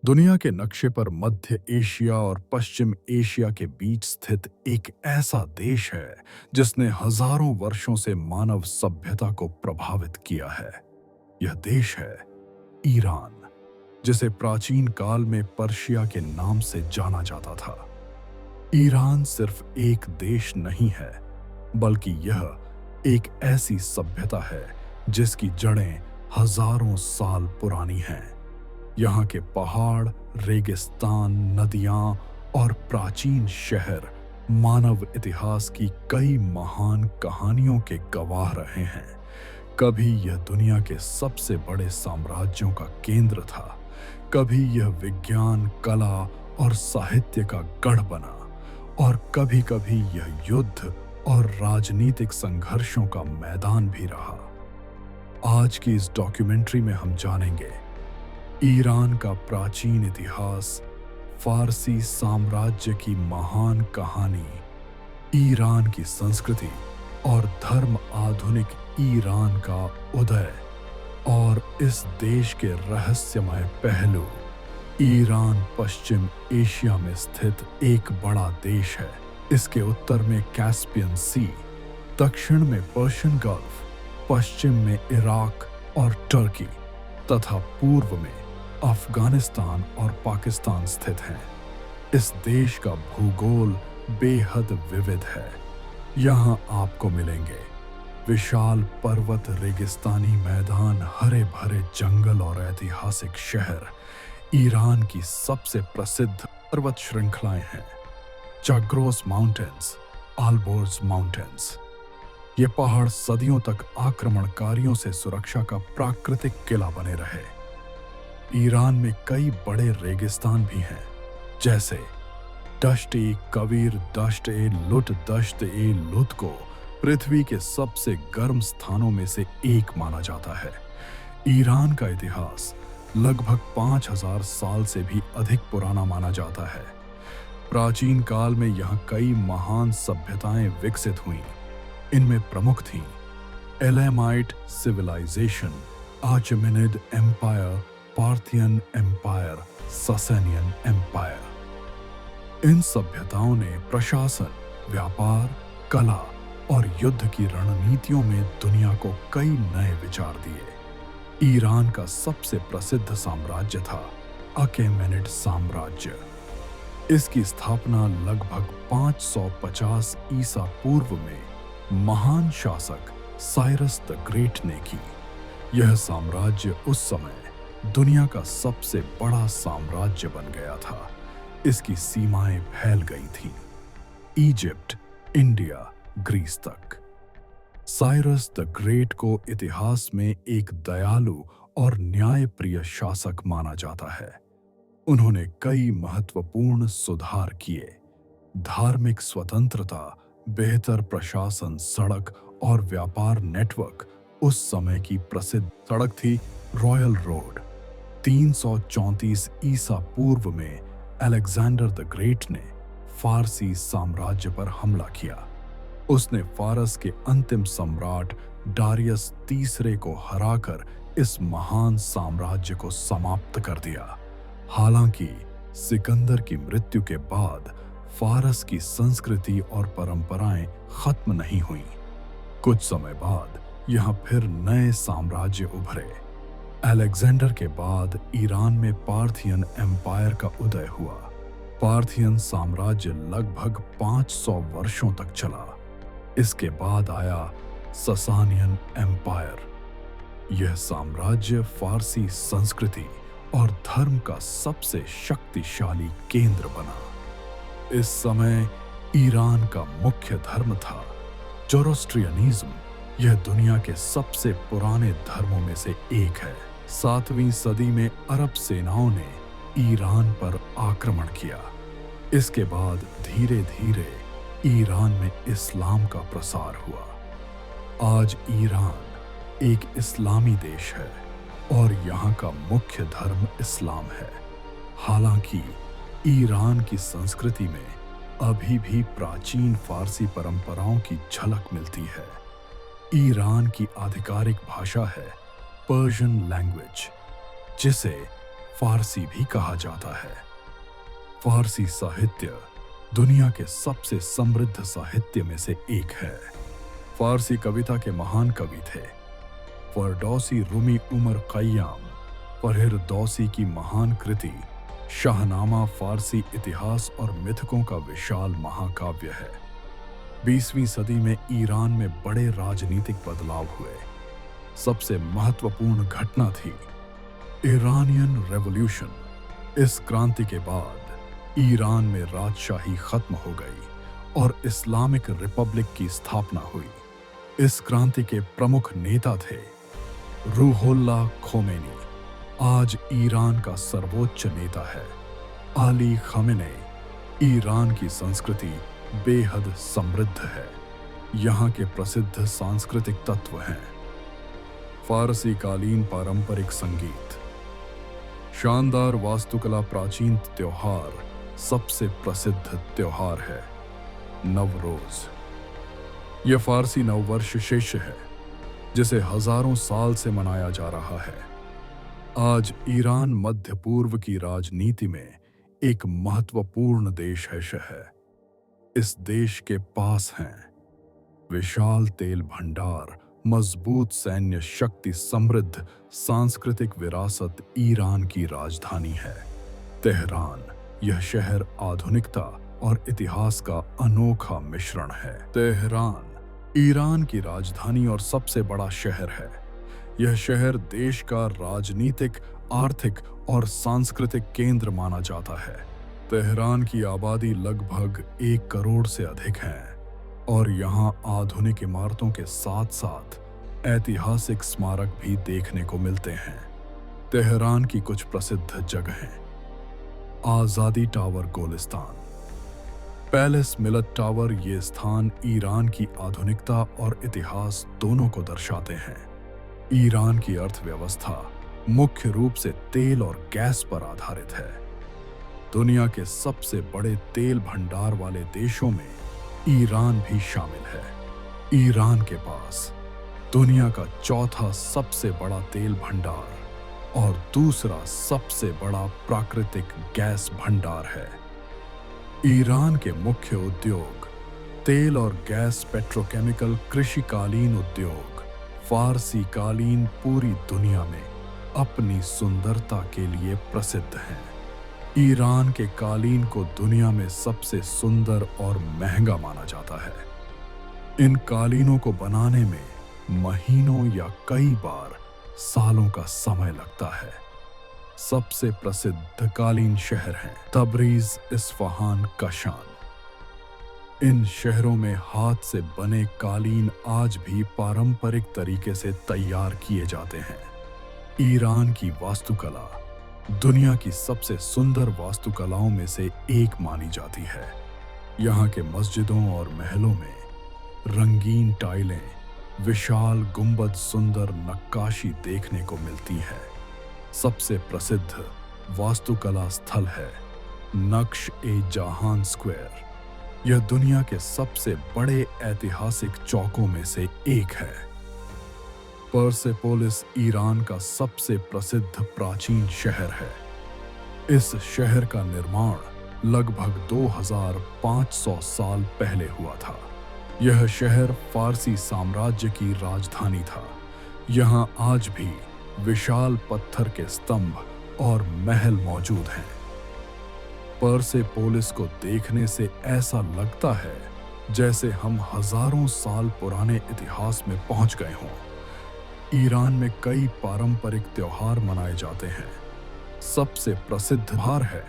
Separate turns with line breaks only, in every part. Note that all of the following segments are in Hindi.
दुनिया के नक्शे पर मध्य एशिया और पश्चिम एशिया के बीच स्थित एक ऐसा देश है जिसने हजारों वर्षों से मानव सभ्यता को प्रभावित किया है। यह देश है ईरान, जिसे प्राचीन काल में पर्शिया के नाम से जाना जाता था। ईरान सिर्फ एक देश नहीं है, बल्कि यह एक ऐसी सभ्यता है जिसकी जड़ें हजारों साल पुरानी हैं। यहाँ के पहाड़, रेगिस्तान, नदियाँ और प्राचीन शहर मानव इतिहास की कई महान कहानियों के गवाह रहे हैं। कभी यह दुनिया के सबसे बड़े साम्राज्यों का केंद्र था, कभी यह विज्ञान, कला और साहित्य का गढ़ बना, और कभी-कभी यह युद्ध और राजनीतिक संघर्षों का मैदान भी रहा। आज की इस डॉक्यूमेंट्री में हम जानेंगे ईरान का प्राचीन इतिहास, फारसी साम्राज्य की महान कहानी, ईरान की संस्कृति और धर्म, आधुनिक ईरान का उदय, और इस देश के रहस्यमय पहलू। ईरान पश्चिम एशिया में स्थित एक बड़ा देश है। इसके उत्तर में कैस्पियन सी, दक्षिण में पर्शियन गल्फ, पश्चिम में इराक और टर्की तथा पूर्व में अफगानिस्तान और पाकिस्तान स्थित हैं। इस देश का भूगोल बेहद विविध है। यहाँ आपको मिलेंगे विशाल पर्वत, रेगिस्तानी मैदान, हरे भरे जंगल और ऐतिहासिक शहर। ईरान की सबसे प्रसिद्ध पर्वत श्रृंखलाएं हैं जाग्रोस माउंटेन्स, आल्बोर्ज माउंटेन्स। ये पहाड़ सदियों तक आक्रमणकारियों से सुरक्षा का प्राकृतिक किला बने रहे। ईरान में कई बड़े रेगिस्तान भी हैं, जैसे दश्त-ए कवीर, दश्त-ए-लुट, दश्त-ए-लुत को पृथ्वी के सबसे गर्म स्थानों में से एक माना जाता है। ईरान का इतिहास लगभग 5000 साल से भी अधिक पुराना माना जाता है। प्राचीन काल में यहाँ कई महान सभ्यताएं विकसित हुईं। इनमें प्रमुख थीं Elamite civilization, Achaemenid empire, Parthian empire, Sasanian empire. इन सभ्यताओं ने प्रशासन, व्यापार, कला और युद्ध की रणनीतियों में दुनिया को कई नए विचार दिए। ईरान का सबसे प्रसिद्ध साम्राज्य था अकेमेनिड साम्राज्य। इसकी स्थापना लगभग 550 ईसा पूर्व में महान शासक साइरस द ग्रेट ने की। यह साम्राज्य उस समय दुनिया का सबसे बड़ा साम्राज्य बन गया था। इसकी सीमाएं फैल गई थीं, इजिप्ट, इंडिया, ग्रीस तक। साइरस द ग्रेट को इतिहास में एक दयालु और न्यायप्रिय शासक माना जाता है। उन्होंने कई महत्वपूर्ण सुधार किए। धार्मिक स्वतंत्रता, बेहतर प्रशासन, सड़क और व्यापार नेटवर्क। उस समय की प्रसिद्ध सड़क थी रॉयल रोड। 334 ईसा पूर्व में अलेक्जेंडर द ग्रेट ने फारसी साम्राज्य पर हमला किया। उसने फारस के अंतिम सम्राट डारियस तीसरे को हराकर इस महान साम्राज्य को समाप्त कर दिया। हालांकि सिकंदर की मृत्यु के बाद फारस की संस्कृति और परंपराएं खत्म नहीं हुईं। कुछ समय बाद यहाँ फिर नए साम्राज्य उभरे। अलेक्जेंडर के बाद ईरान में पार्थियन एम्पायर का उदय हुआ। पार्थियन साम्राज्य लगभग 500 वर्षों तक चला। इसके बाद आया ससानियन एम्पायर। यह साम्राज्य फारसी संस्कृति और धर्म का सबसे शक्तिशाली केंद्र बना। इस समय ईरान का मुख्य धर्म था जोरोस्ट्रियनिज्म। यह दुनिया के सबसे पुराने धर्मों में से एक है। 7वीं सदी में अरब सेनाओं ने ईरान पर आक्रमण किया। इसके बाद धीरे धीरे ईरान में इस्लाम का प्रसार हुआ। आज ईरान एक इस्लामी देश है और यहाँ का मुख्य धर्म इस्लाम है। हालांकि ईरान की संस्कृति में अभी भी प्राचीन फारसी परंपराओं की झलक मिलती है। ईरान की आधिकारिक भाषा है पर्शियन लैंग्वेज, जिसे फारसी भी कहा जाता है। फारसी साहित्य दुनिया के सबसे समृद्ध साहित्य में से एक है। फारसी कविता के महान कवि थे फरदौसी, रूमी, उमर खय्याम। फरदौसी की महान कृति शाहनामा फारसी इतिहास और मिथकों का विशाल महाकाव्य है। 20वीं सदी में ईरान में बड़े राजनीतिक बदलाव हुए। सबसे महत्वपूर्ण घटना थी ईरानियन रेवोल्यूशन। इस क्रांति के बाद ईरान में राजशाही खत्म हो गई और इस्लामिक रिपब्लिक की स्थापना हुई। इस क्रांति के प्रमुख नेता थे रूहुल्लाह खोमेनी, आज ईरान का सर्वोच्च नेता है। Ali Khamenei. ईरान की संस्कृति बेहद समृद्ध है। यहाँ के प्रसिद्ध सांस्कृतिक तत्व हैं फारसी कालीन पारंपरिक संगीत, शानदार वास्तुकला, प्राचीन त्योहार। सबसे प्रसिद्ध त्योहार है नवरोज। यह फारसी नववर्ष शेष है जिसे हजारों साल से मनाया जा रहा है। आज ईरान मध्य पूर्व की राजनीति में एक महत्वपूर्ण देश है। इस देश के पास हैं विशाल तेल भंडार, मजबूत सैन्य शक्ति, समृद्ध सांस्कृतिक विरासत। ईरान की राजधानी है तेहरान। यह शहर आधुनिकता और इतिहास का अनोखा मिश्रण है। तेहरान ईरान की राजधानी और सबसे बड़ा शहर है। यह शहर देश का राजनीतिक, आर्थिक और सांस्कृतिक केंद्र माना जाता है। तेहरान की आबादी लगभग 1 करोड़ से अधिक है और यहाँ आधुनिक इमारतों के साथ साथ ऐतिहासिक स्मारक भी देखने को मिलते हैं। तेहरान की कुछ प्रसिद्ध जगहें: आजादी टावर गोलिस्तान, पैलेस मिलत टावर। ये स्थान ईरान की आधुनिकता और इतिहास दोनों को दर्शाते हैं। ईरान की अर्थव्यवस्था मुख्य रूप से तेल और गैस पर आधारित है। दुनिया के सबसे बड़े तेल भंडार वाले देशों में ईरान भी शामिल है। ईरान के पास दुनिया का चौथा सबसे बड़ा तेल भंडार और दूसरा सबसे बड़ा प्राकृतिक गैस भंडार है। ईरान के मुख्य उद्योग तेल और गैस, पेट्रोकेमिकल, कृषिकालीन उद्योग। फारसी कालीन पूरी दुनिया में अपनी सुंदरता के लिए प्रसिद्ध हैं। ईरान के कालीन को दुनिया में सबसे सुंदर और महंगा माना जाता है। इन कालीनों को बनाने में महीनों या कई बार सालों का समय लगता है। सबसे प्रसिद्ध कालीन शहर हैं तबरीज, इस्फहान, कशान। इन शहरों में हाथ से बने कालीन आज भी पारंपरिक तरीके से तैयार किए जाते हैं। ईरान की वास्तुकला दुनिया की सबसे सुंदर वास्तुकलाओं में से एक मानी जाती है। यहाँ के मस्जिदों और महलों में रंगीन टाइलें, विशाल गुंबद, सुंदर नक्काशी देखने को मिलती है। सबसे प्रसिद्ध वास्तुकला स्थल है नक्श-ए-जहां स्क्वायर। यह दुनिया के सबसे बड़े ऐतिहासिक चौकों में से एक है। परसेपोलिस ईरान का सबसे प्रसिद्ध प्राचीन शहर है। इस शहर का निर्माण लगभग 2500 साल पहले हुआ था। यह शहर फारसी साम्राज्य की राजधानी था। यहाँ आज भी विशाल पत्थर के स्तंभ और महल मौजूद हैं। परसेपोलिस को देखने से ऐसा लगता है जैसे हम हजारों साल पुराने इतिहास में पहुंच गए हों। ईरान में कई पारंपरिक त्योहार मनाए जाते हैं। सबसे प्रसिद्ध त्योहार है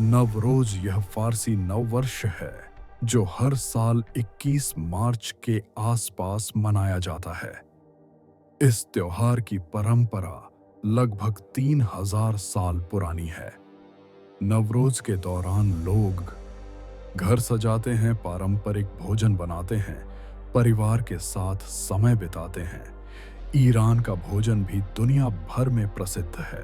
नवरोज। यह फारसी नववर्ष है जो हर साल 21 मार्च के आसपास मनाया जाता है। इस त्योहार की परंपरा लगभग 3000 साल पुरानी है। नवरोज के दौरान लोग घर सजाते हैं, पारंपरिक भोजन बनाते हैं, परिवार के साथ समय बिताते हैं। ईरान का भोजन भी दुनिया भर में प्रसिद्ध है।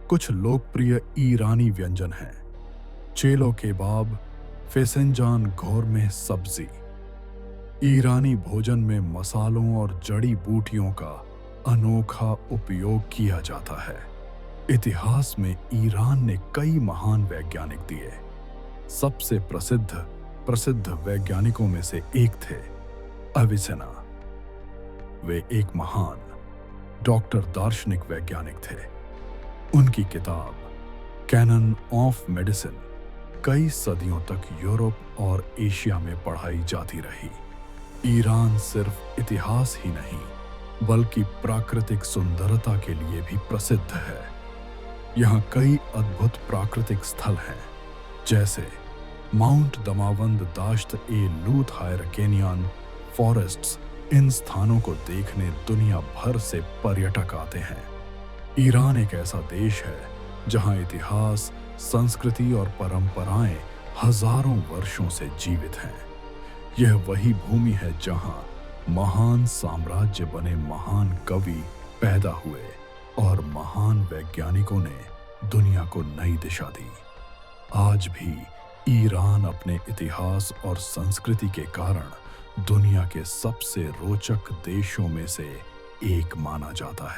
कुछ लोकप्रिय ईरानी व्यंजन हैं चेलो केबाब, फेसेंजान, घोरमे सब्जी। ईरानी भोजन में मसालों और जड़ी बूटियों का अनोखा उपयोग किया जाता है। इतिहास में ईरान ने कई महान वैज्ञानिक दिए। सबसे प्रसिद्ध प्रसिद्ध वैज्ञानिकों में से एक थे अविसेना। वे एक महान डॉक्टर दार्शनिक वैज्ञानिक थे। उनकी किताब कैनन ऑफ मेडिसिन कई सदियों तक यूरोप और एशिया में पढ़ाई जाती रही। ईरान सिर्फ इतिहास ही नहीं बल्कि प्राकृतिक सुंदरता के लिए भी प्रसिद्ध है। यहाँ कई अद्भुत प्राकृतिक स्थल हैं, जैसे माउंट दमावंद दाश्त ए लूथ हायरकेनियन फॉरेस्ट्स। इन स्थानों को देखने दुनिया भर से पर्यटक आते हैं। ईरान एक ऐसा देश है जहाँ इतिहास, संस्कृति और परंपराएं हजारों वर्षों से जीवित हैं। यह वही भूमि है जहाँ महान साम्राज्य बने, महान कवि पैदा हुए और महान वैज्ञानिकों ने दुनिया को नई दिशा दी। आज भी ईरान अपने इतिहास और संस्कृति के कारण दुनिया के सबसे रोचक देशों में से एक माना जाता है।